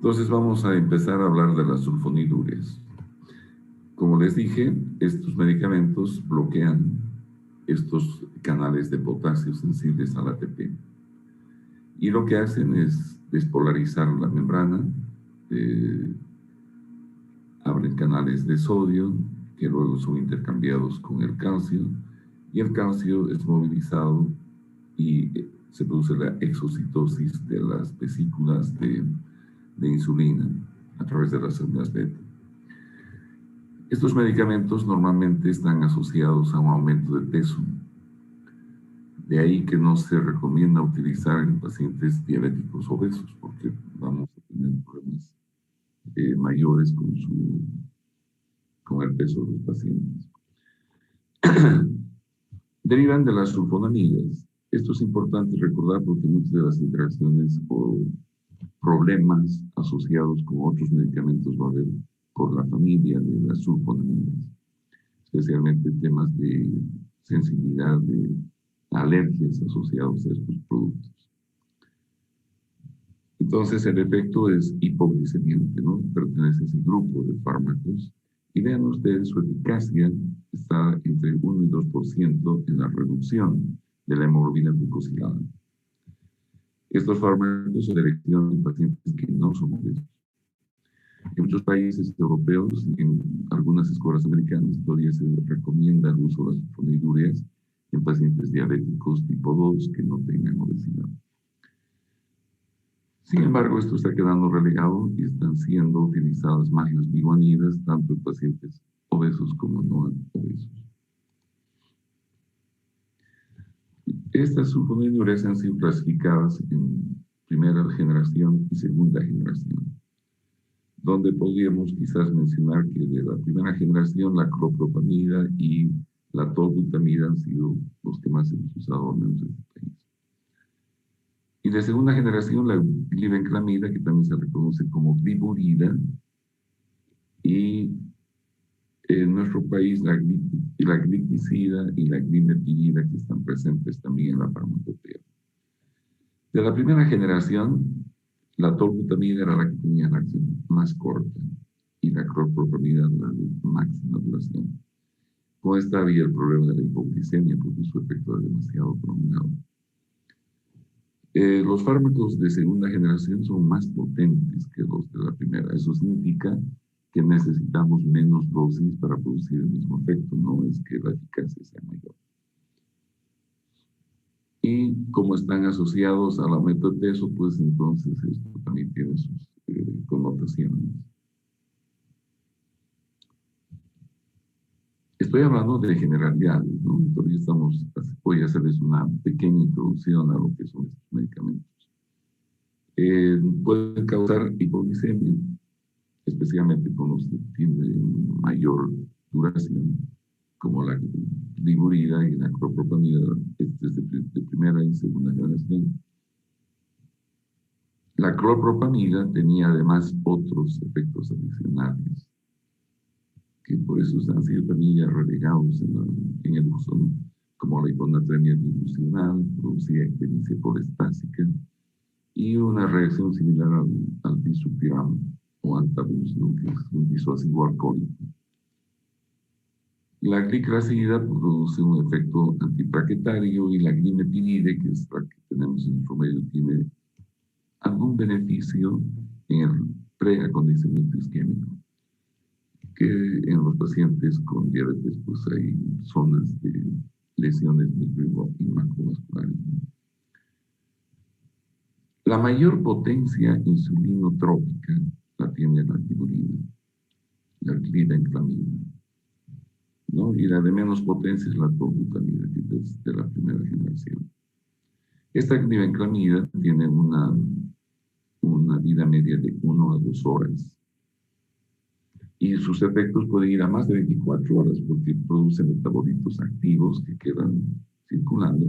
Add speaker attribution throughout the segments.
Speaker 1: Entonces vamos a empezar a hablar de las sulfonilureas. Como les dije, estos medicamentos bloquean estos canales de potasio sensibles al ATP. Y lo que hacen es despolarizar la membrana, abren canales de sodio que luego son intercambiados con el calcio, y el calcio es movilizado y se produce la exocitosis de las vesículas de insulina a través de las células beta. Estos medicamentos normalmente están asociados a un aumento de peso. De ahí que no se recomienda utilizar en pacientes diabéticos obesos, porque vamos a tener problemas mayores con el peso de los pacientes. Derivan de las sulfonamidas. Esto es importante recordar porque muchas de las interacciones o problemas asociados con otros medicamentos va a haber por la familia de las sulfonamidas, especialmente temas de sensibilidad, de alergias asociados a estos productos. Entonces el efecto es hipoglicemiante, ¿no? Pertenece a ese grupo de fármacos. Y vean ustedes, su eficacia está entre 1 y 2% en la reducción de la hemoglobina glucosilada. Estos fármacos se seleccionan en pacientes que no son obesos. En muchos países europeos, en algunas escuelas americanas, todavía se recomienda el uso de las sulfonilureas en pacientes diabéticos tipo 2 que no tengan obesidad. Sin embargo, esto está quedando relegado y están siendo utilizadas más las biguanidas, tanto en pacientes obesos como no obesos. Estas sulfonilureas han sido clasificadas en primera generación y segunda generación, donde podríamos quizás mencionar que de la primera generación la clopropamida y la tolbutamida han sido los que más hemos usado, al menos en este país. Y de segunda generación la glibenclamida, que también se reconoce como gliburida, y en nuestro país la gliclizida y la glimepirida, que están presentes también en la farmacopea. De la primera generación, la tolbutamida era la que tenía la acción más corta y la clopropamida la de máxima duración. Con esta había el problema de la hipoglicemia porque su efecto era demasiado prolongado. Los fármacos de segunda generación son más potentes que los de la primera. Eso significa que necesitamos menos dosis para producir el mismo efecto, no es que la eficacia sea mayor. Y como están asociados al aumento de peso, pues entonces esto también tiene sus connotaciones. Estoy hablando de generalidades, ¿no? Entonces voy a hacerles una pequeña introducción a lo que son estos medicamentos. Pueden causar hipoglicemia, especialmente con los que tienen mayor duración, como la gliburida y la clopropamida, de primera y segunda generación. La clopropamida tenía además otros efectos adicionales, que por eso han sido también ya relegados en el uso, ¿no? Como la hiponatremia dilucional, producía ictericia colestásica, y una reacción similar al disulfiram o antabus, ¿no? Que es un disoácido alcohólico. La gliclazida produce un efecto antiplaquetario y la glimepiride, que es la que tenemos en nuestro medio, tiene algún beneficio en el preacondicionamiento isquémico, que en los pacientes con diabetes pues hay zonas de lesiones micro y macrovasculares. La mayor potencia insulinotrópica la tiene la gliburida, la glibenclamida, ¿no? Y la de menos potencia es la tolbutamida, que es de la primera generación. Esta glibenclamida tiene una vida media de 1 a 2 horas. Y sus efectos pueden ir a más de 24 horas porque producen metabolitos activos que quedan circulando.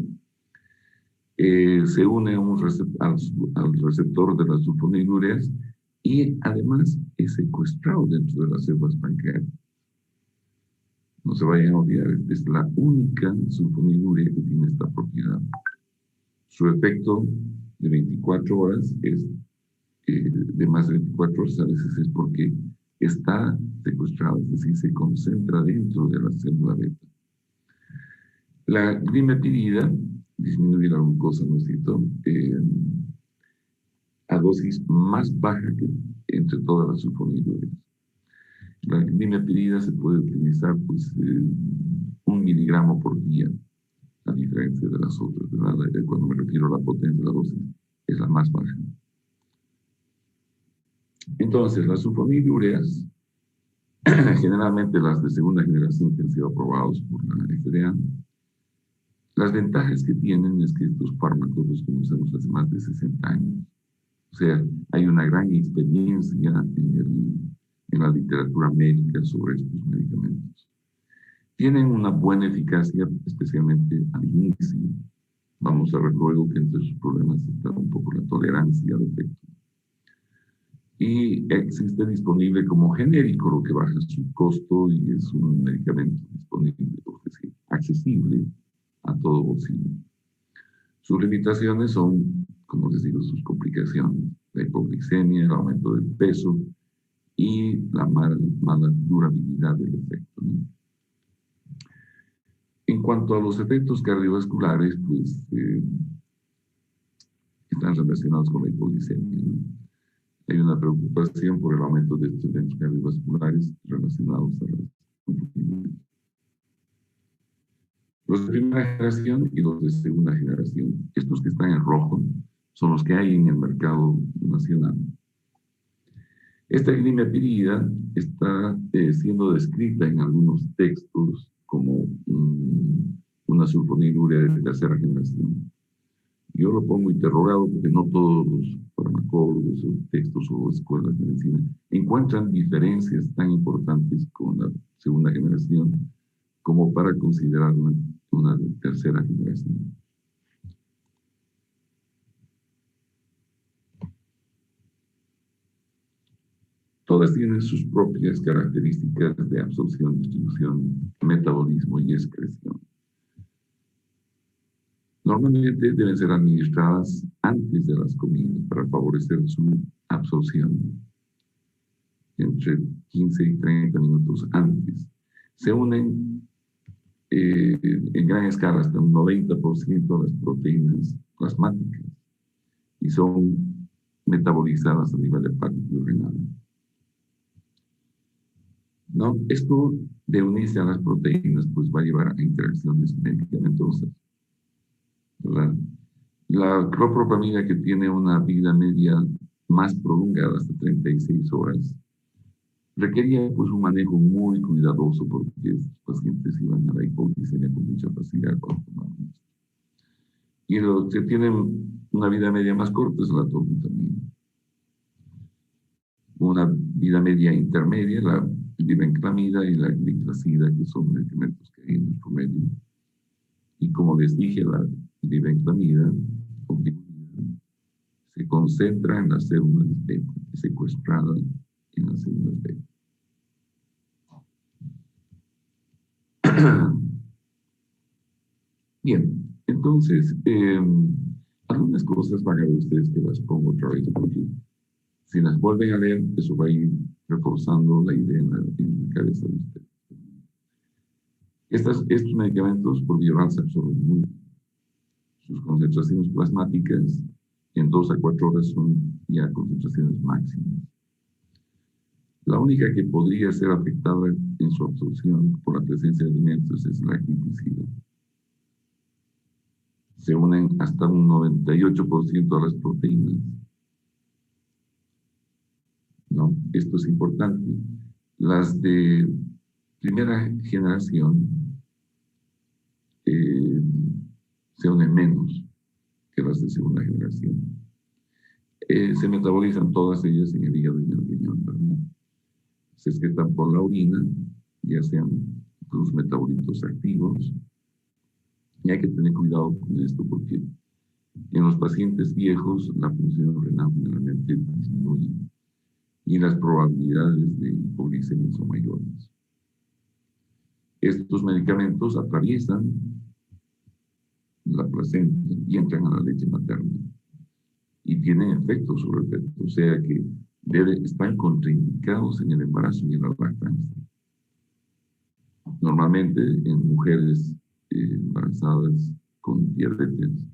Speaker 1: Se une al receptor de las sulfonilureas y además es secuestrado dentro de las células pancreáticas. No se vayan a olvidar, es la única sulfonilurea que tiene esta propiedad. Su efecto de 24 horas es de más de 24 horas a veces es porque está secuestrada, es decir, se concentra dentro de la célula beta. La glimepirida disminuye la glucosa, ¿no es cierto? A dosis más baja que entre todas las sulfonilureas. La glimepirida se puede utilizar pues 1 miligramo por día, a diferencia de las otras, ¿verdad? Cuando me refiero a la potencia de la dosis, es la más baja. Entonces, las sulfonilureas, generalmente las de segunda generación que han sido aprobados por la FDA, las ventajas que tienen es que estos fármacos los conocemos hace más de 60 años. O sea, hay una gran experiencia en la literatura médica sobre estos medicamentos. Tienen una buena eficacia, especialmente al inicio. Vamos a ver luego que entre sus problemas está un poco la tolerancia al efecto. Y existe disponible como genérico, lo que baja su costo y es un medicamento disponible, es decir, accesible a todo bolsillo. Sus limitaciones son, como les digo, sus complicaciones, la hipoglicemia, el aumento del peso y la mala durabilidad del efecto, ¿no? En cuanto a los efectos cardiovasculares, pues están relacionados con la hipoglicemia, ¿no? Hay una preocupación por el aumento de estos eventos cardiovasculares relacionados a las enfermedades. Los de primera generación y los de segunda generación, estos que están en rojo, son los que hay en el mercado nacional. Esta glimepirida está siendo descrita en algunos textos como una sulfonilurea de tercera generación. Yo lo pongo interrogado porque no todos los farmacólogos o textos o escuelas de medicina encuentran diferencias tan importantes con la segunda generación como para considerar una tercera generación. Todas tienen sus propias características de absorción, distribución, metabolismo y excreción. Normalmente deben ser administradas antes de las comidas para favorecer su absorción, entre 15 y 30 minutos antes. Se unen en gran escala hasta un 90% de las proteínas plasmáticas y son metabolizadas a nivel hepático y renal. ¿No? Esto de unirse a las proteínas pues va a llevar a interacciones medicamentosas. La clopropamida, que tiene una vida media más prolongada, hasta 36 horas, requería pues un manejo muy cuidadoso porque estos pacientes iban a la hipoglicemia con mucha facilidad cuando tomaban esto. Y los que tienen una vida media más corta es la torbutamina. Una vida media intermedia, la glibenclamida y la gliclazida, que son medicamentos que hay en el promedio. Y como les dije, la glibenclamida se concentra en las células beta, secuestrada en las células beta. Bien, entonces, algunas cosas van a ver ustedes que las pongo otra vez, porque si las vuelven a leer, eso va a ir reforzando la idea en la cabeza de ustedes. Estos medicamentos por vía oral se absorben muy bien. Sus concentraciones plasmáticas en 2 a 4 horas son ya concentraciones máximas. La única que podría ser afectada en su absorción por la presencia de alimentos es la glicicida. Se unen hasta un 98% a las proteínas. ¿No? Esto es importante. Las de primera generación se unen menos que las de segunda generación. Se metabolizan todas ellas en el hígado y en el riñón, ¿verdad? Se excretan por la orina, ya sean los metabolitos activos. Y hay que tener cuidado con esto porque en los pacientes viejos la función renal generalmente disminuye y las probabilidades de hipoglicemia son mayores. Estos medicamentos atraviesan la placenta y entran a la leche materna. y tienen efectos sobre el feto, o sea que están contraindicados en el embarazo y en la lactancia. Normalmente en mujeres embarazadas con diabetes,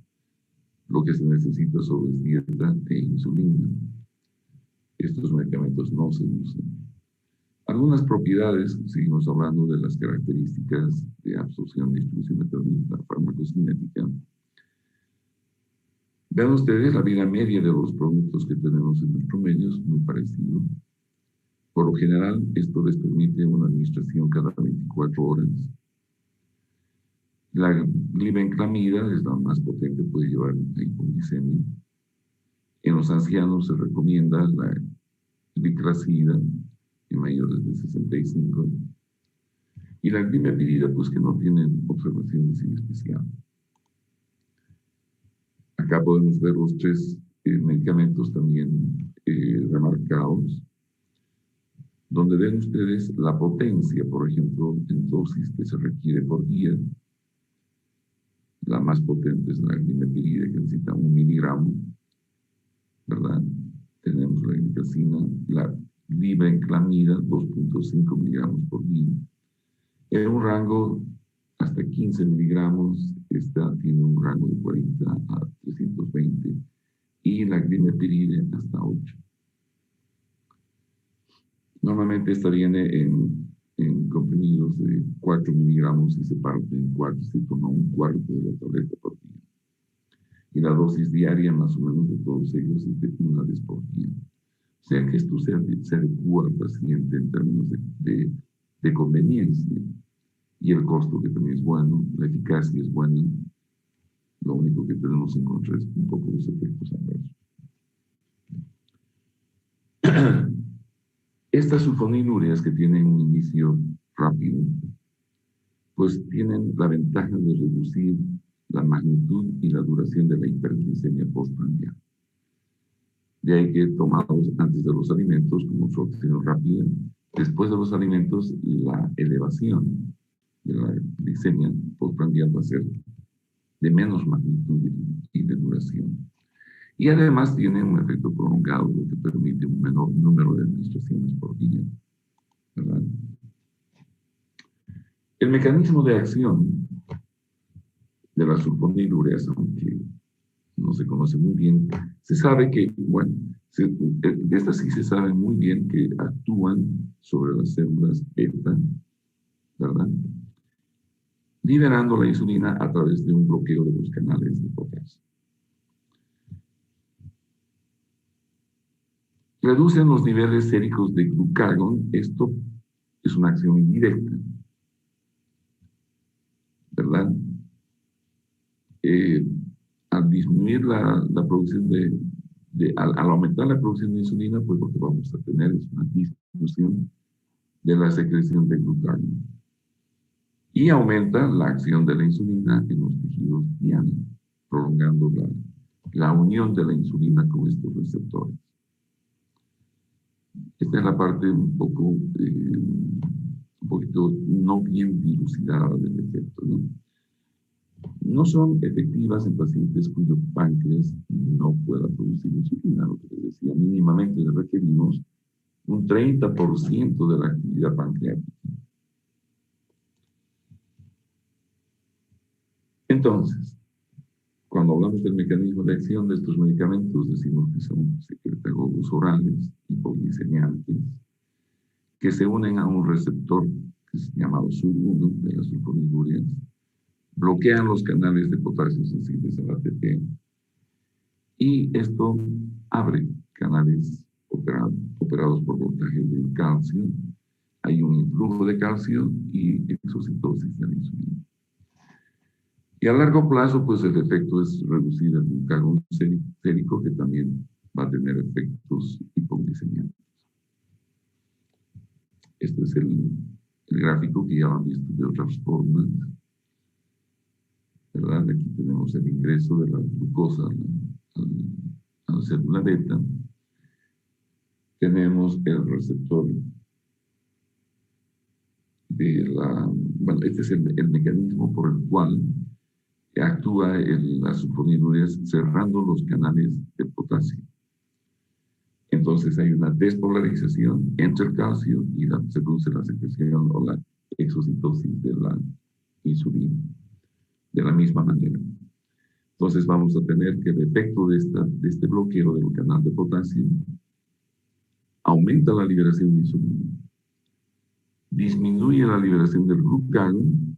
Speaker 1: lo que se necesita solo es dieta e insulina. Estos medicamentos no se usan. Algunas propiedades, seguimos hablando de las características de absorción, distribución metabólica, farmacocinética. Vean ustedes, la vida media de los productos que tenemos en nuestro medio es muy parecido. Por lo general, esto les permite una administración cada 24 horas. La glibenclamida es la más potente, puede llevar a hipoglicemia. En los ancianos se recomienda la gliclazida en mayores de 65. Y la glimepirida, pues que no tiene observaciones en especial. Acá podemos ver los tres medicamentos también remarcados, donde ven ustedes la potencia, por ejemplo, en dosis que se requiere por día. La más potente es la glimepirida, que necesita 1 miligramo, ¿verdad? Tenemos la gliclazina, la glibenclamida, 2.5 miligramos por día. En un rango hasta 15 miligramos, esta tiene un rango de 40 a 320, y la glimepiride hasta 8. Normalmente esta viene en comprimidos de 4 miligramos y se parte en 4, se toma un cuarto de la tableta por día. Y la dosis diaria más o menos de todos ellos es de 1 vez por día. O sea que esto se adecua al paciente en términos de conveniencia. Y el costo, que también es bueno, la eficacia es buena. Lo único que tenemos en contra es un poco los efectos adversos. Estas sulfonilureas que tienen un inicio rápido, pues tienen la ventaja de reducir la magnitud y la duración de la hiperglicemia postprandial. De ahí que tomados antes de los alimentos, como absorción rápida, después de los alimentos, la elevación de la glicemia postprandial va a ser de menos magnitud y de duración. Y además tiene un efecto prolongado, lo que permite un menor número de administraciones por día, ¿verdad? El mecanismo de acción de las sulfonilureas, aunque no se conoce muy bien, se sabe que, bueno, de estas sí se sabe muy bien que actúan sobre las células beta, ¿verdad? Liberando la insulina a través de un bloqueo de los canales de potasio. Reducen los niveles séricos de glucagón. Esto es una acción indirecta, ¿verdad? Al disminuir la producción al aumentar la producción de insulina, pues lo que vamos a tener es una disminución de la secreción de glucagón. Y aumenta la acción de la insulina en los tejidos diana, prolongando la unión de la insulina con estos receptores. Esta es la parte un poquito no bien dilucidada del efecto, ¿no? No son efectivas en pacientes cuyo páncreas no pueda producir insulina, lo que les decía, mínimamente requerimos un 30% de la actividad pancreática. Entonces, cuando hablamos del mecanismo de acción de estos medicamentos, decimos que son secretagogos orales, hipoglicemiantes, que se unen a un receptor que es llamado SUR1 de las sulfonilureas, bloquean los canales de potasio sensibles al ATP, y esto abre canales operados por voltaje del calcio. Hay un influjo de calcio y exocitosis de la insulina. Y a largo plazo, pues el efecto es reducir el glucagón sérico, que también va a tener efectos hipoglicemiantes. Este es el gráfico que ya lo han visto de otras formas, ¿verdad? Aquí tenemos el ingreso de la glucosa a la célula beta. Tenemos el receptor de bueno, este es el mecanismo por el cual actúa las sulfonilureas cerrando los canales de potasio. Entonces hay una despolarización entre el calcio y se produce la secreción o la exocitosis de la insulina. De la misma manera. Entonces vamos a tener que el efecto de este bloqueo del canal de potasio aumenta la liberación de insulina, disminuye la liberación del glucagón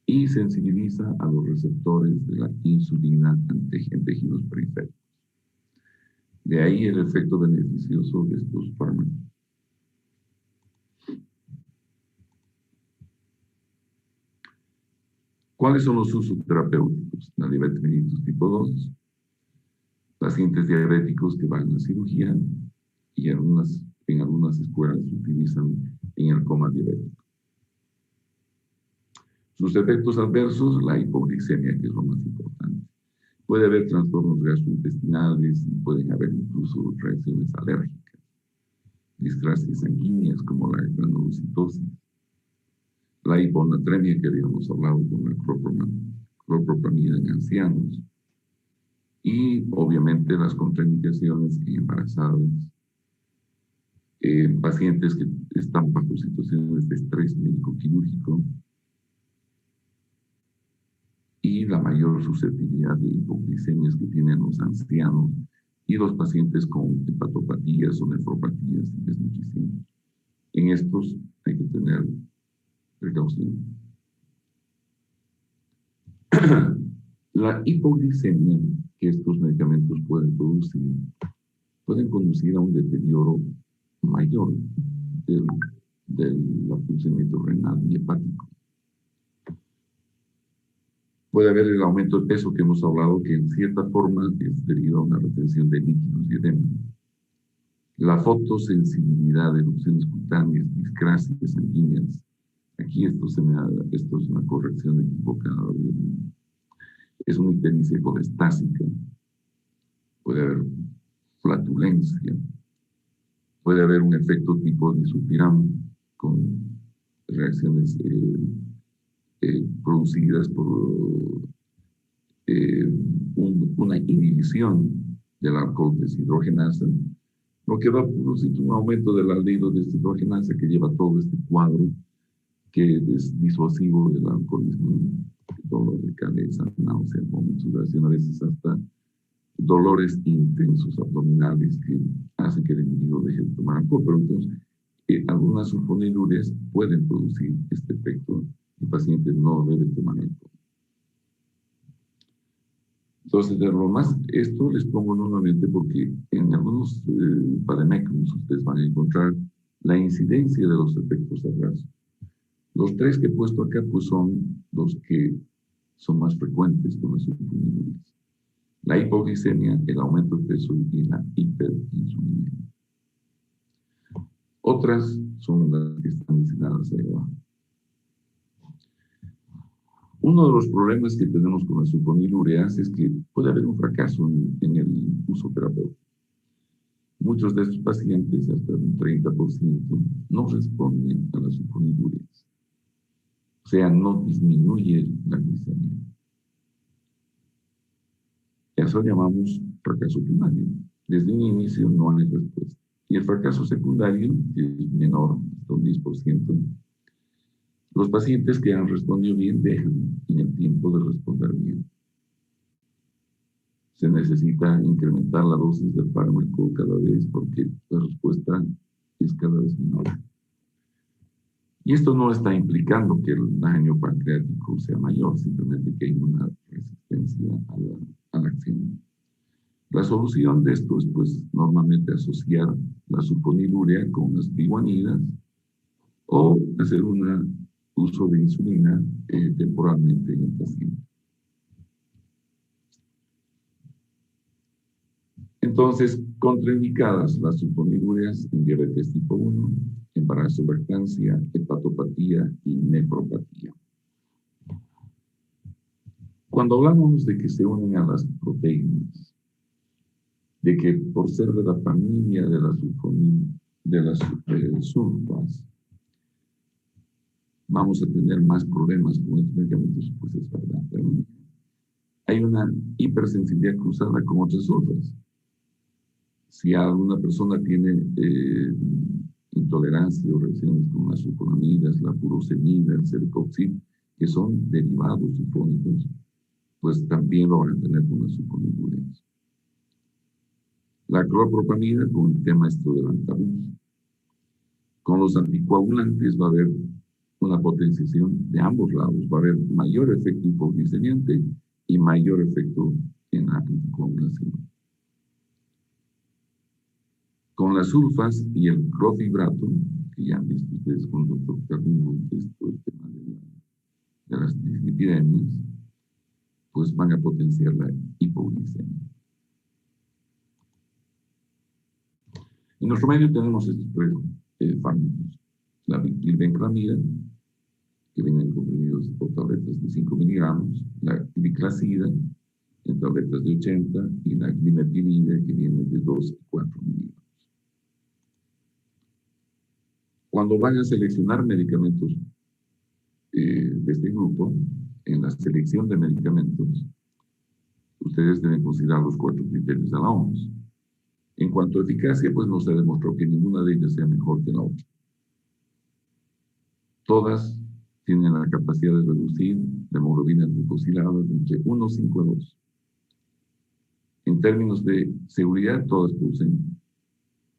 Speaker 1: y sensibiliza a los receptores de la insulina en tejidos periféricos. De ahí el efecto beneficioso de estos fármacos. ¿Cuáles son los usos terapéuticos? La diabetes mellitus tipo 2, pacientes diabéticos que van a cirugía y en algunas escuelas se utilizan en el coma diabético. Sus efectos adversos, la hipoglicemia, que es lo más importante. Puede haber trastornos gastrointestinales y pueden haber incluso reacciones alérgicas, discrasias sanguíneas como la granulocitosis, la hiponatremia que habíamos hablado con la clorpropamida en ancianos y obviamente las contraindicaciones en embarazadas, pacientes que están bajo situaciones de estrés médico-quirúrgico y la mayor susceptibilidad de hipoglicemias que tienen los ancianos y los pacientes con hepatopatías o nefropatías y desnutrición. En estos hay que tener precaución. La hipoglicemia que estos medicamentos pueden conducir a un deterioro mayor del funcionamiento renal y hepático. Puede haber el aumento de peso que hemos hablado, que en cierta forma es debido a una retención de líquidos y edema. La fotosensibilidad de erupciones cutáneas, discrasias sanguíneas. Aquí esto es una corrección equivocada. Es una ictericia colestásica. Puede haber flatulencia. Puede haber un efecto tipo disulfiram con reacciones producidas por una inhibición del alcohol deshidrogenasa, lo que va a producir un aumento del aldehído deshidrogenasa que lleva todo este cuadro que es disuasivo del alcoholismo, dolor de cabeza, náuseas, vómitos, sudoración, a veces hasta dolores intensos abdominales que hacen que el individuo deje de tomar alcohol. Pero entonces, algunas sulfonilureas pueden producir este efecto. El paciente no debe tomar alcohol. Entonces, esto les pongo nuevamente porque en algunos vademecums ustedes van a encontrar la incidencia de los efectos adversos. Los tres que he puesto acá pues son los que son más frecuentes con las sulfonilureas. La hipoglicemia, el aumento de peso y la hiperinsulinemia. Otras son las que están mencionadas ahí abajo. Uno de los problemas que tenemos con las sulfonilureas es que puede haber un fracaso en el uso terapéutico. Muchos de estos pacientes, hasta un 30%, no responden a las sulfonilureas. O sea, no disminuye la glicemia. Eso llamamos fracaso primario. Desde un inicio no hay respuesta. Y el fracaso secundario, que es menor, hasta un 10%, los pacientes que han respondido bien dejan en el tiempo de responder bien. Se necesita incrementar la dosis del fármaco cada vez porque la respuesta es cada vez menor. Y esto no está implicando que el daño pancreático sea mayor, simplemente que hay una resistencia a la acción. La solución de esto es, pues, normalmente asociar la sulfonilurea con las biguanidas o hacer un uso de insulina temporalmente en el paciente. Entonces, contraindicadas las sulfonilureas en diabetes tipo 1, embarazo, lactancia, hepatopatía y nefropatía. Cuando hablamos de que se unen a las proteínas, de que por ser de la familia de las sulfas, vamos a tener más problemas con estos medicamentos, pues es verdad. una hipersensibilidad cruzada con otras sulfas. Si alguna persona tiene intolerancia o reacciones con las sulfonamidas, la furosemida, el celecoxib, que son derivados sulfónicos, pues también lo van a tener con las sulfonilureas. La clorpropamida con el tema esto del antabús. Con los anticoagulantes va a haber una potenciación de ambos lados. Va a haber mayor efecto hipoglicemiante y mayor efecto en la anticoagulación. Con las sulfas y el clofibrato, que ya han visto ustedes con el doctor Carlingo, esto el tema de las dislipidemias, pues van a potenciar la hipoglicemia. En nuestro medio tenemos estos tres fármacos. La glibenclamida, que vienen comprimidos por tabletas de 5 miligramos, la gliclazida, en tabletas de 80, y la glimepirida, que viene de 2 y 4 miligramos. Cuando van a seleccionar medicamentos de este grupo, en la selección de medicamentos, ustedes deben considerar los 4 criterios de la OMS. En cuanto a eficacia, pues no se demostró que ninguna de ellas sea mejor que la otra. Todas tienen la capacidad de reducir la hemoglobina glicosilada de entre 1,5 a 2. En términos de seguridad, todas producen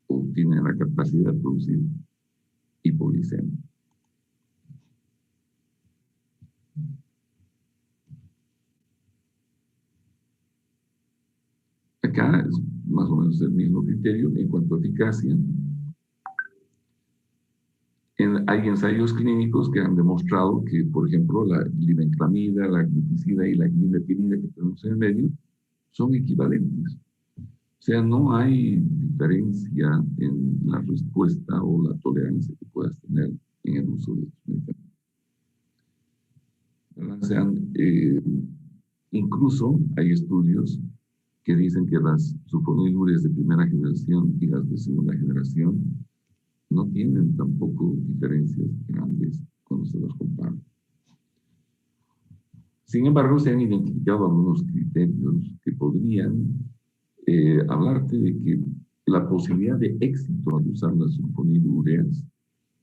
Speaker 1: o tienen la capacidad de producir hipoglicemia. Acá es más o menos el mismo criterio en cuanto a eficacia. Hay ensayos clínicos que han demostrado que, por ejemplo, la glibenclamida, la gluticida y la glimepirida que tenemos en el medio son equivalentes. O sea, no hay diferencia en la respuesta o la tolerancia que puedas tener en el uso de estos medicamentos. Incluso hay estudios que dicen que las sulfonilureas de primera generación y las de segunda generación no tienen tampoco diferencias grandes cuando se las comparan. Sin embargo, se han identificado algunos criterios que podrían hablarte de que la posibilidad de éxito al usar las sulfonilureas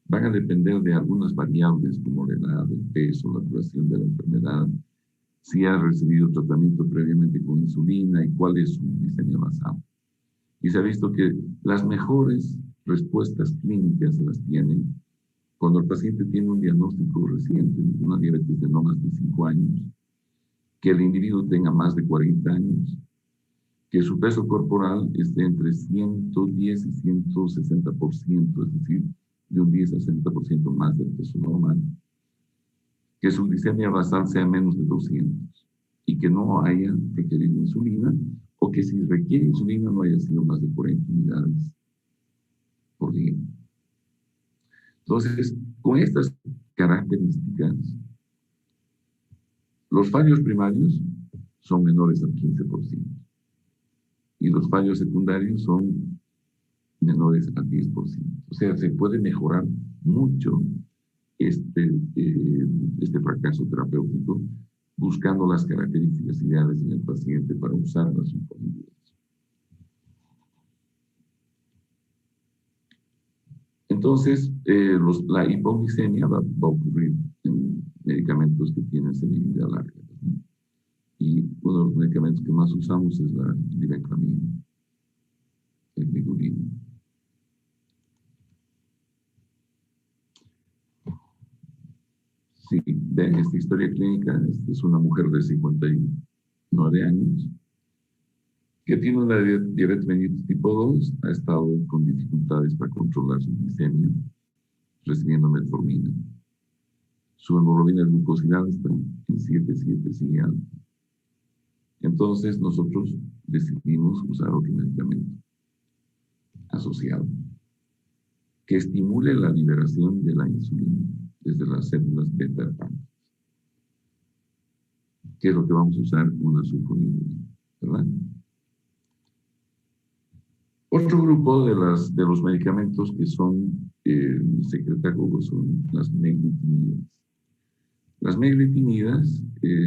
Speaker 1: van a depender de algunas variables como la edad, el peso, la duración de la enfermedad, si ha recibido tratamiento previamente con insulina y cuál es su glicemia basal. Y se ha visto que las mejores respuestas clínicas se las tienen cuando el paciente tiene un diagnóstico reciente, una diabetes de no más de 5 años, que el individuo tenga más de 40 años, que su peso corporal esté entre 110 y 160%, es decir, de un 10 a 60% más del peso normal, que su glicemia basal sea menos de 200 y que no haya requerido insulina, o que si requiere insulina no haya sido más de 40 unidades por día. Entonces, con estas características, los fallos primarios son menores al 15% y los fallos secundarios son menores al 10%. O sea, se puede mejorar mucho este fracaso terapéutico buscando las características ideales en el paciente para usar las sulfonilureas. Entonces, la hipoglicemia va a ocurrir en medicamentos que tienen semi-vida larga, ¿no? Y uno de los medicamentos que más usamos es la glibenclamida, el vigulino. Sí, ven esta historia clínica, es una mujer de 59 años que tiene una diabetes mellitus tipo 2, ha estado con dificultades para controlar su glicemia, recibiendo metformina. Su hemoglobina glucosilada está en 7,7, sigue alta. Entonces nosotros decidimos usar otro medicamento asociado que estimule la liberación de la insulina desde las células beta del páncreas. ¿Qué es lo que vamos a usar? Una sulfonilurea, ¿verdad? Otro grupo de los medicamentos que son secretagogos son las meglitinidas. Las meglitinidas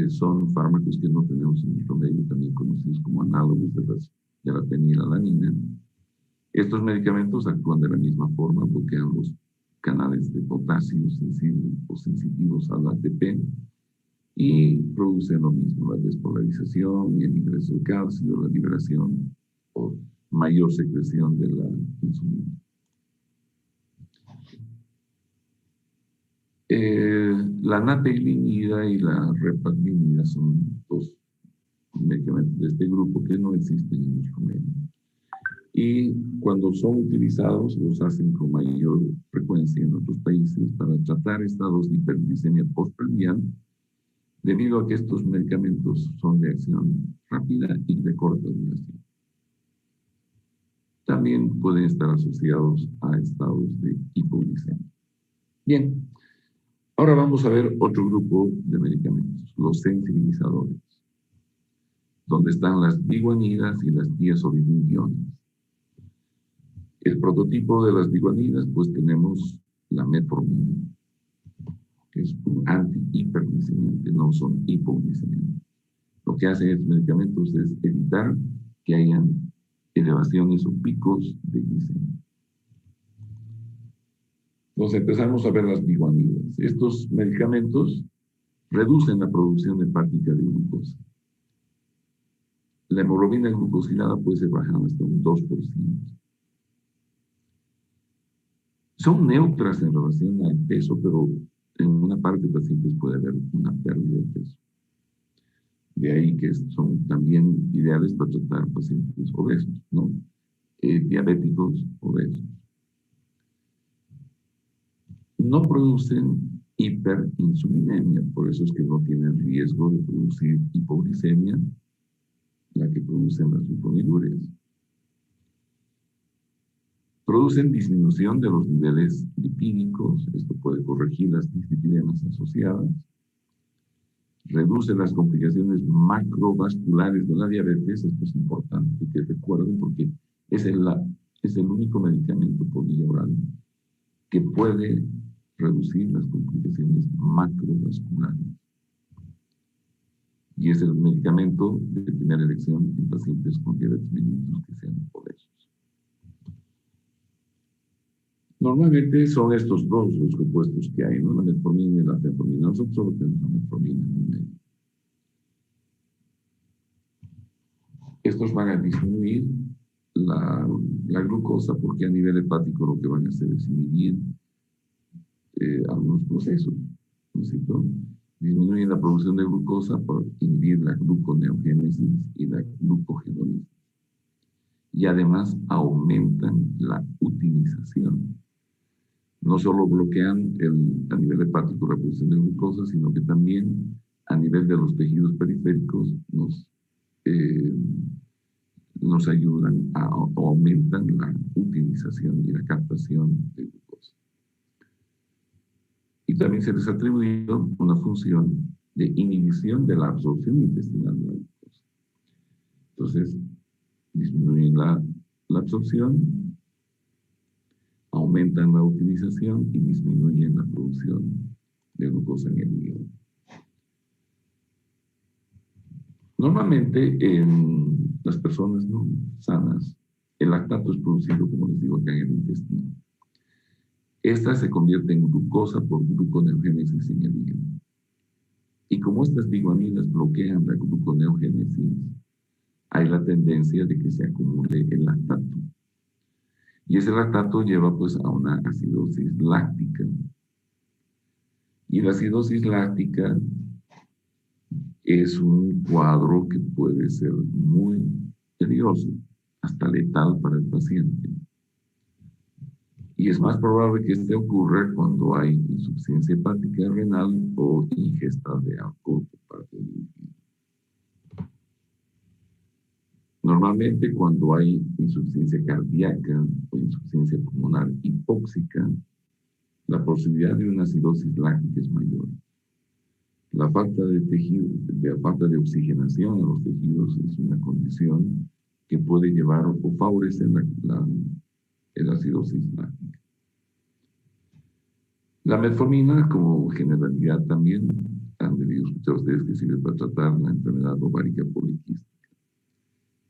Speaker 1: son fármacos que no tenemos en nuestro medio, también conocidos como análogos de la fenilalanina. Estos medicamentos actúan de la misma forma, bloquean los canales de potasio sensibles o sensitivos al ATP y producen lo mismo, la despolarización y el ingreso de calcio, la liberación o mayor secreción de la insulina. La nateilinida y la repaglinida son dos medicamentos de este grupo que no existen en nuestro medio. Y cuando son utilizados, los hacen con mayor frecuencia en otros países para tratar estados de hiperglicemia postprandial, debido a que estos medicamentos son de acción rápida y de corta duración. También pueden estar asociados a estados de hipoglicemia. Bien, ahora vamos a ver otro grupo de medicamentos, los sensibilizadores, donde están las biguanidas y las diazolidiniones. El prototipo de las biguanidas, pues tenemos la metformina, que es un antihiperglicemiante, no son hipoglicemiantes. Lo que hacen estos medicamentos es evitar que hayan elevaciones o picos de glicemia. Entonces empezamos a ver las biguanidas. Estos medicamentos reducen la producción hepática de glucosa. La hemoglobina glucosilada puede ser bajada hasta un 2%. Son neutras en relación al peso, pero en una parte de pacientes puede haber una pérdida de peso. De ahí que son también ideales para tratar pacientes obesos, ¿no? Diabéticos obesos. No producen hiperinsulinemia, por eso es que no tienen riesgo de producir hipoglicemia, la que producen las sulfonilureas. Producen disminución de los niveles lipídicos, esto puede corregir las dislipidemas asociadas. Reduce las complicaciones macrovasculares de la diabetes, esto es importante que recuerden porque es el único medicamento por vía oral que puede reducir las complicaciones macrovasculares. Y es el medicamento de primera elección en pacientes con diabetes mellitus que sean obesos. Normalmente son estos dos los compuestos que hay, ¿no? La metformina y la fenformina. Nosotros solo tenemos la metformina en el medio. Estos van a disminuir la glucosa porque a nivel hepático lo que van a hacer es inhibir algunos procesos, ¿no es cierto? Disminuyen la producción de glucosa por inhibir la gluconeogénesis y la glucogenólisis. Y además aumentan la utilización. No solo bloquean a nivel hepático la producción de glucosa, sino que también a nivel de los tejidos periféricos nos ayudan o aumentan la utilización y la captación de glucosa. Y también se les ha atribuido una función de inhibición de la absorción intestinal de la glucosa. Entonces, disminuyen la absorción, aumentan la utilización y disminuyen la producción de glucosa en el hígado. Normalmente en las personas no sanas, el lactato es producido, como les digo, acá en el intestino. Esta se convierte en glucosa por gluconeogénesis en el hígado. Y como estas biguanidas bloquean la gluconeogénesis, hay la tendencia de que se acumule el lactato. Y ese lactato lleva pues a una acidosis láctica. Y la acidosis láctica es un cuadro que puede ser muy peligroso, hasta letal para el paciente. Y es más probable que este ocurra cuando hay insuficiencia hepática renal o ingesta de alcohol por parte del individuo. Normalmente cuando hay insuficiencia cardíaca o insuficiencia pulmonar hipóxica, la posibilidad de una acidosis láctica es mayor. La falta de oxigenación en los tejidos es una condición que puede llevar o favorecer la acidosis láctica. La metformina, como generalidad también, escuchado a ustedes que sirve para tratar la enfermedad ovárica poliquística,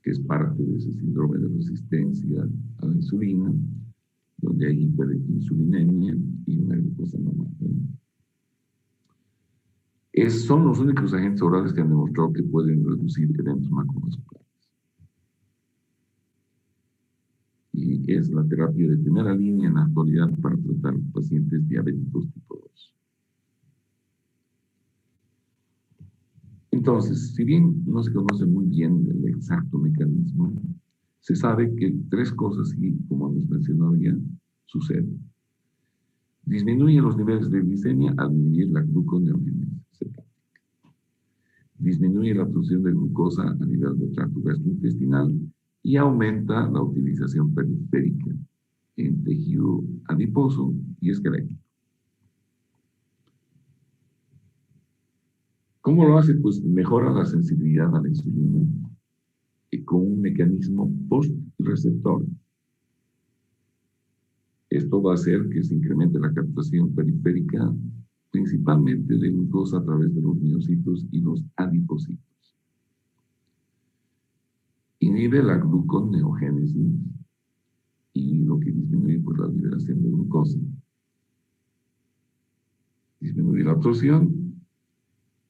Speaker 1: que es parte de ese síndrome de resistencia a la insulina, donde hay hiperinsulinemia y una glucosa normal. Son los únicos agentes orales que han demostrado que pueden reducir eventos macrovasculares. Y es la terapia de primera línea en la actualidad para tratar pacientes diabéticos tipo 2. Entonces, si bien no se conoce muy bien el exacto mecanismo, se sabe que tres cosas, sí, como hemos mencionado ya, suceden. Disminuye los niveles de glicemia al disminuir la gluconeogénesis hepática. Disminuye la absorción de glucosa a nivel del tracto gastrointestinal y aumenta la utilización periférica en tejido adiposo y esquelético. ¿Cómo lo hace? Pues mejora la sensibilidad a la insulina con un mecanismo post-receptor. Esto va a hacer que se incremente la captación periférica, principalmente de glucosa a través de los miocitos y los adipocitos. Inhibe la gluconeogénesis y lo que disminuye pues la liberación de glucosa. Disminuye la absorción,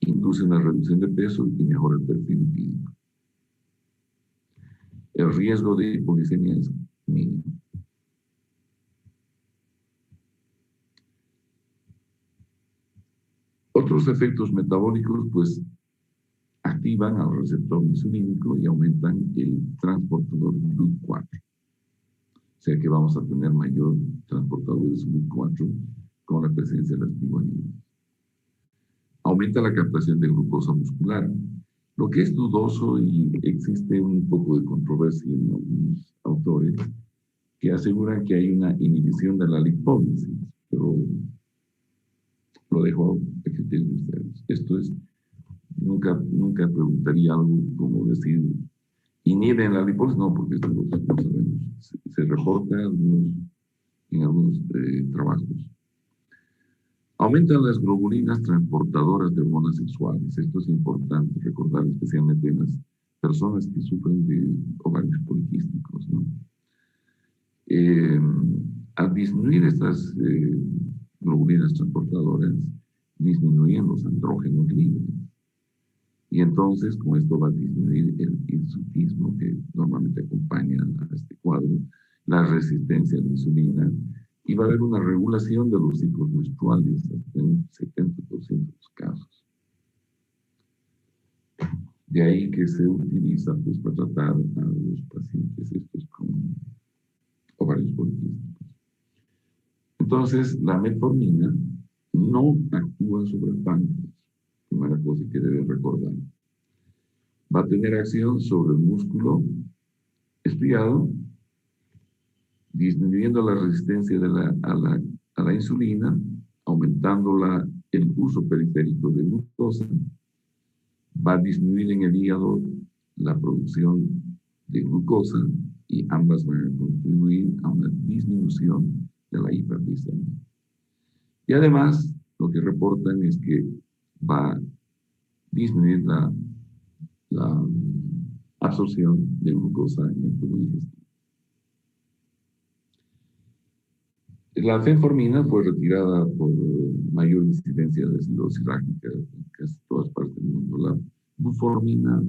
Speaker 1: induce una reducción de peso y mejora el perfil lipídico. El riesgo de hipoglicemia es mínimo. Otros efectos metabólicos, pues, activan al receptor insulínico y aumentan el transportador GLUT4. O sea que vamos a tener mayor transportadores GLUT4 con la presencia de las tiguaninas. Aumenta la captación de glucosa muscular, lo que es dudoso y existe un poco de controversia en algunos autores que aseguran que hay una inhibición de la lipólisis, pero lo dejo a criterio de ustedes. Esto es, nunca preguntaría algo como decir, ¿inhiben la lipólisis? No, porque esto no sabemos. Se reporta en algunos trabajos. Aumentan las globulinas transportadoras de hormonas sexuales. Esto es importante recordar, especialmente en las personas que sufren de ovarios poliquísticos, ¿no? Al disminuir estas globulinas transportadoras, disminuyen los andrógenos libres. Y entonces, con esto va a disminuir el hirsutismo que normalmente acompaña a este cuadro, la resistencia a la insulina, y va a haber una regulación de los ciclos menstruales hasta en un 70% de los casos. De ahí que se utiliza pues, para tratar a los pacientes estos con ovarios poliquísticos. Entonces, la metformina no actúa sobre el páncreas, primera cosa que deben recordar. Va a tener acción sobre el músculo estriado, disminuyendo la resistencia a la insulina, aumentando el uso periférico de glucosa, va a disminuir en el hígado la producción de glucosa y ambas van a contribuir a una disminución de la hiperglicemia. Y además, lo que reportan es que va a disminuir la absorción de glucosa en el tubo digestivo. La fenformina fue retirada por mayor incidencia de acidosis láctica en casi todas partes del mundo. La buformina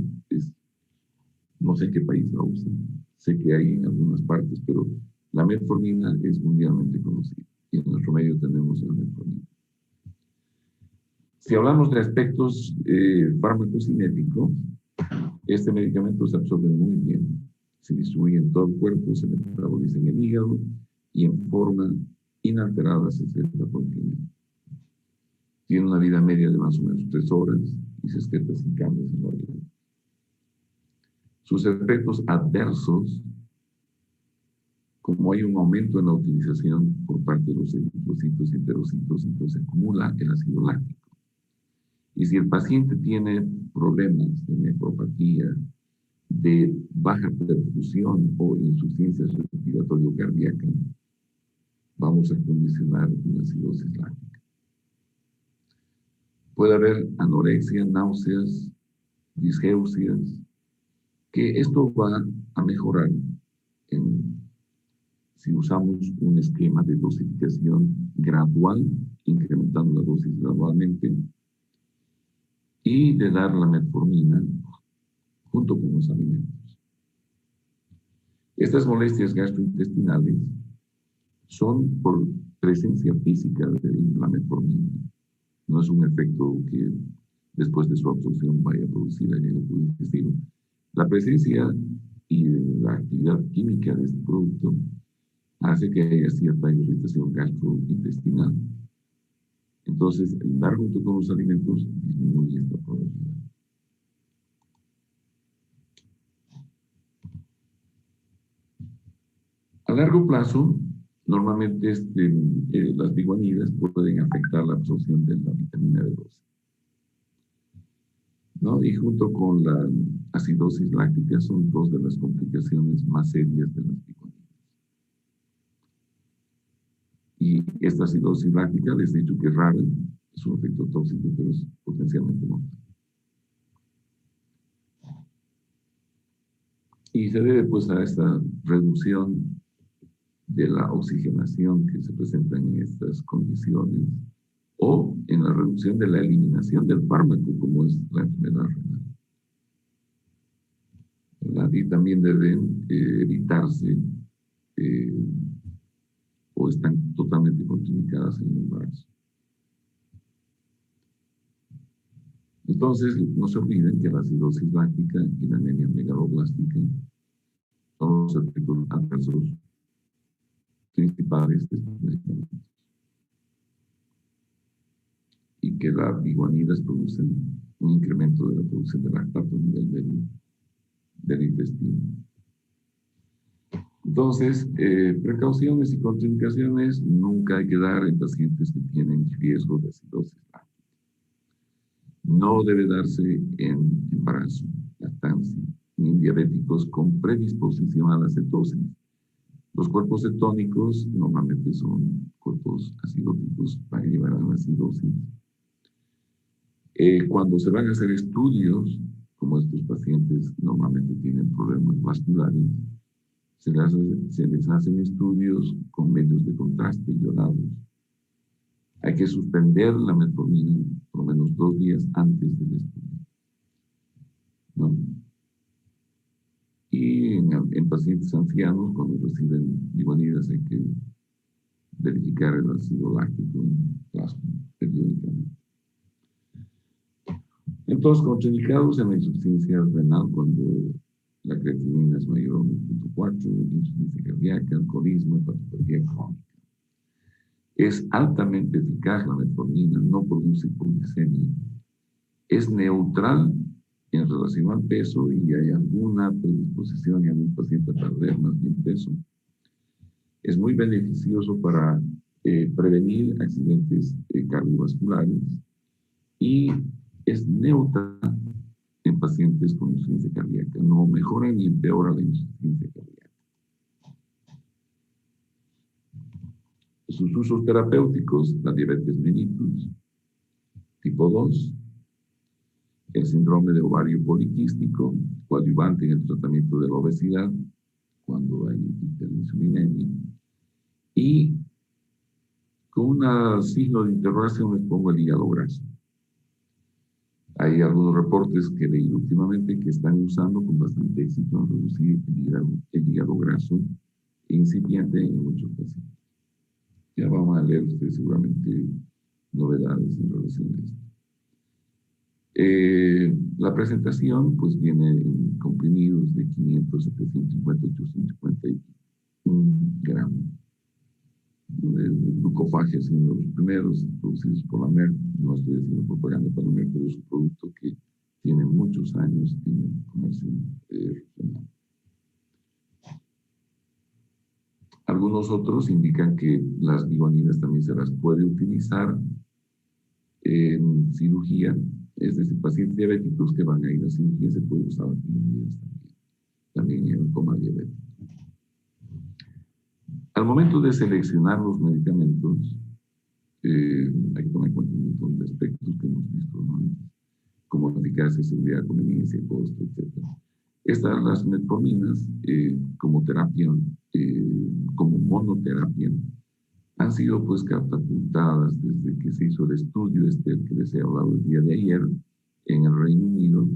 Speaker 1: no sé en qué país la usan, sé que hay en algunas partes, pero la metformina es mundialmente conocida y en nuestro medio tenemos la metformina. Si hablamos de aspectos farmacocinéticos, este medicamento se absorbe muy bien, se distribuye en todo el cuerpo, se metaboliza en el hígado y en forma inalterada se excreta por el riñón. Tiene una vida media de más o menos 3 horas y se excreta sin cambios en la orina. Sus efectos adversos, como hay un aumento en la utilización por parte de los eritrocitos y enterocitos, entonces se acumula el ácido láctico. Y si el paciente tiene problemas de nefropatía, de baja perfusión o insuficiencia respiratoria cardíaca, vamos a condicionar una acidosis láctica. Puede haber anorexia, náuseas, disgeusias, que esto va a mejorar si usamos un esquema de dosificación gradual, incrementando la dosis gradualmente, y de dar la metformina junto con los alimentos. Estas molestias gastrointestinales son por presencia física de la metformina. No es un efecto que después de su absorción vaya a producir en el intestino. La presencia y la actividad química de este producto hace que haya cierta irritación gastrointestinal. Entonces, el dar junto con los alimentos disminuye esta probabilidad. A largo plazo, normalmente las biguanidas pueden afectar la absorción de la vitamina B12, ¿no? Y junto con la acidosis láctica son dos de las complicaciones más serias de las biguanidas. Y esta acidosis láctica, les he dicho que es rara, es un efecto tóxico, pero es potencialmente mortal. Y se debe pues a esta reducción de la oxigenación que se presenta en estas condiciones o en la reducción de la eliminación del fármaco, como es la enfermedad renal. Y también deben evitarse o están totalmente contraindicadas en el embarazo. Entonces, no se olviden que la acidosis láctica y la anemia megaloblástica son los efectos adversos principales de estos medicamentos. Y que las biguanidas producen un incremento de la producción de lactato a nivel del intestino. Entonces, precauciones y contraindicaciones nunca hay que dar en pacientes que tienen riesgo de acidosis láctica. No debe darse en embarazo, lactancia, ni en diabéticos con predisposición a la cetosis. Los cuerpos cetónicos normalmente son cuerpos acidóticos para llevar a la acidosis. Cuando se van a hacer estudios, como estos pacientes normalmente tienen problemas vasculares, se les hacen estudios con medios de contraste iodados. Hay que suspender la metformina por lo menos 2 días antes del estudio, ¿no? Y en pacientes ancianos, cuando reciben biguanidas, hay que verificar el ácido láctico en plasma periódicamente. Entonces, contraindicados en la insuficiencia renal cuando la creatinina es mayor a 1.4, insuficiencia cardíaca, alcoholismo, hepatopatía crónica. Es altamente eficaz la metformina, no produce hipoglicemia. Es neutral en relación al peso y hay alguna predisposición en algún paciente a perder más bien peso. Es muy beneficioso para prevenir accidentes cardiovasculares y es neutral en pacientes con insuficiencia cardíaca. No mejora ni empeora la insuficiencia cardíaca. Sus usos terapéuticos, la diabetes mellitus tipo 2, el síndrome de ovario poliquístico, coadyuvante en el tratamiento de la obesidad, cuando hay hiperinsulinemia. Y con un signo de interrogación les pongo el hígado graso. Hay algunos reportes que leí últimamente que están usando con bastante éxito en reducir el hígado graso incipiente en muchos pacientes. Ya van a leer ustedes seguramente novedades en relación a esto. La presentación pues viene en comprimidos de 500, 750, 851 gramos. El glucofagia es uno de los primeros producidos por la Merck. No estoy haciendo propaganda para la Merck, pero es un producto que tiene muchos años en el comercio regional. Algunos otros indican que las biguanidas también se las puede utilizar en cirugía, es decir, pacientes diabéticos que van a ir a cirugía se puede usar las biguanidas también en el coma diabético. Al momento de seleccionar los medicamentos, hay que tomar en cuenta un montón de aspectos que hemos visto, ¿no? Como eficacia, seguridad, conveniencia, costo, etc. Estas, las metforminas, como terapia, como monoterapia, han sido pues catapultadas desde que se hizo el estudio el que les he hablado el día de ayer en el Reino Unido,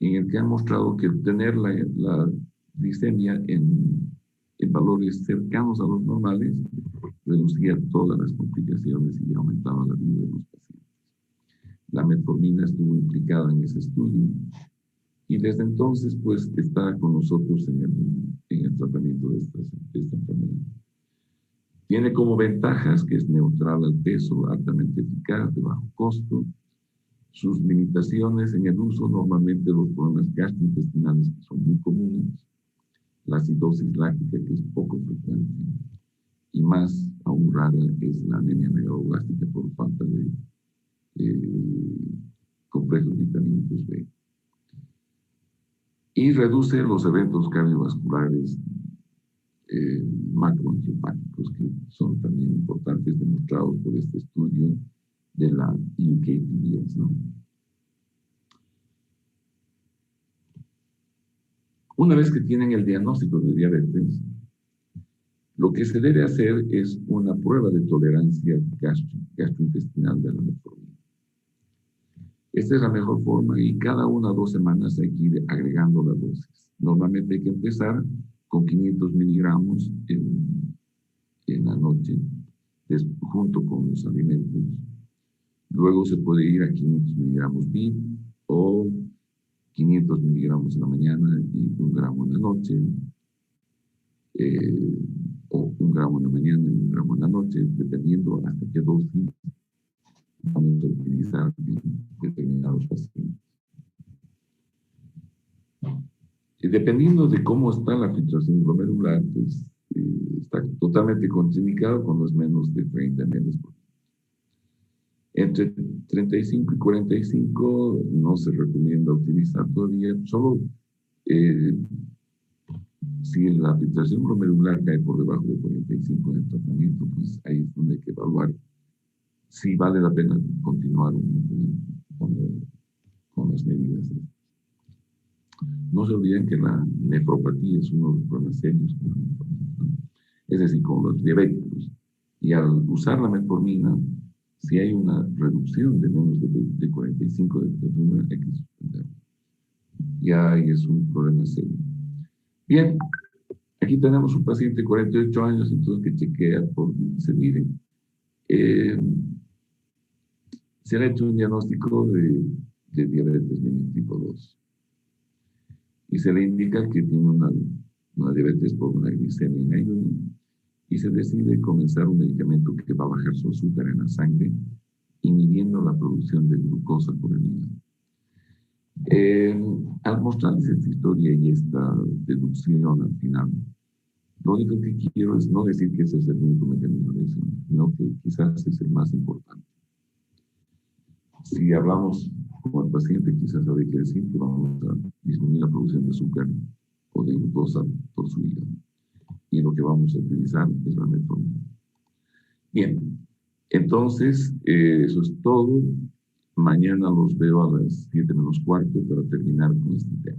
Speaker 1: en el que han mostrado que obtener la glicemia en valores cercanos a los normales reducía todas las complicaciones y aumentaba la vida de los pacientes. La metformina estuvo implicada en ese estudio y desde entonces pues está con nosotros en el tratamiento de esta enfermedad. Tiene como ventajas que es neutral al peso, altamente eficaz, de bajo costo. Sus limitaciones en el uso, normalmente los problemas gastrointestinales que son muy comunes, la acidosis láctica que es poco frecuente y más aún rara es la anemia megaloblástica por falta de complejos vitamínicos B. Y reduce los eventos cardiovasculares macroangiopáticos, que son también importantes, demostrados por este estudio de la UKPDS, ¿no? Una vez que tienen el diagnóstico de diabetes, lo que se debe hacer es una prueba de tolerancia gastrointestinal de la metformina. Esta es la mejor forma y cada 1 o 2 semanas hay que ir agregando la dosis. Normalmente hay que empezar con 500 miligramos en la noche, junto con los alimentos. Luego se puede ir a 500 miligramos BID o 500 miligramos en la mañana y 1 gramo en la noche, o 1 gramo en la mañana y 1 gramo en la noche, dependiendo hasta qué dosis vamos a utilizar en determinados pacientes. Y dependiendo de cómo está la filtración glomerular, pues está totalmente contraindicado cuando es menos de 30 ml por litro. Entre 35 y 45 no se recomienda utilizar todavía, solo si la filtración glomerular cae por debajo de 45 en el tratamiento, pues ahí es donde hay que evaluar si vale la pena continuar con las medidas. No se olviden que la nefropatía es uno de los problemas serios, es decir, con los diabéticos. Y al usar la metformina, si hay una reducción de menos de 45 de filtración, hay que suspenderla. Ya es un problema serio. Bien, aquí tenemos un paciente de 48 años, entonces que chequea por índice Mire. Se le ha hecho un diagnóstico de diabetes mellitus tipo 2. Y se le indica que tiene una diabetes por una glicemia en ayuno y se decide comenzar un medicamento que va a bajar su azúcar en la sangre, inhibiendo la producción de glucosa por el hígado. Al mostrarles esta historia y esta deducción al final, lo único que quiero es no decir que ese es el único mecanismo de acción, sino que quizás es el más importante. Si hablamos con el paciente, quizás habría que decir que vamos a disminuir la producción de azúcar o de glucosa por su hígado. Y lo que vamos a utilizar es la metformina. Bien, entonces, eso es todo. Mañana los veo a las 7:15 para terminar con este tema.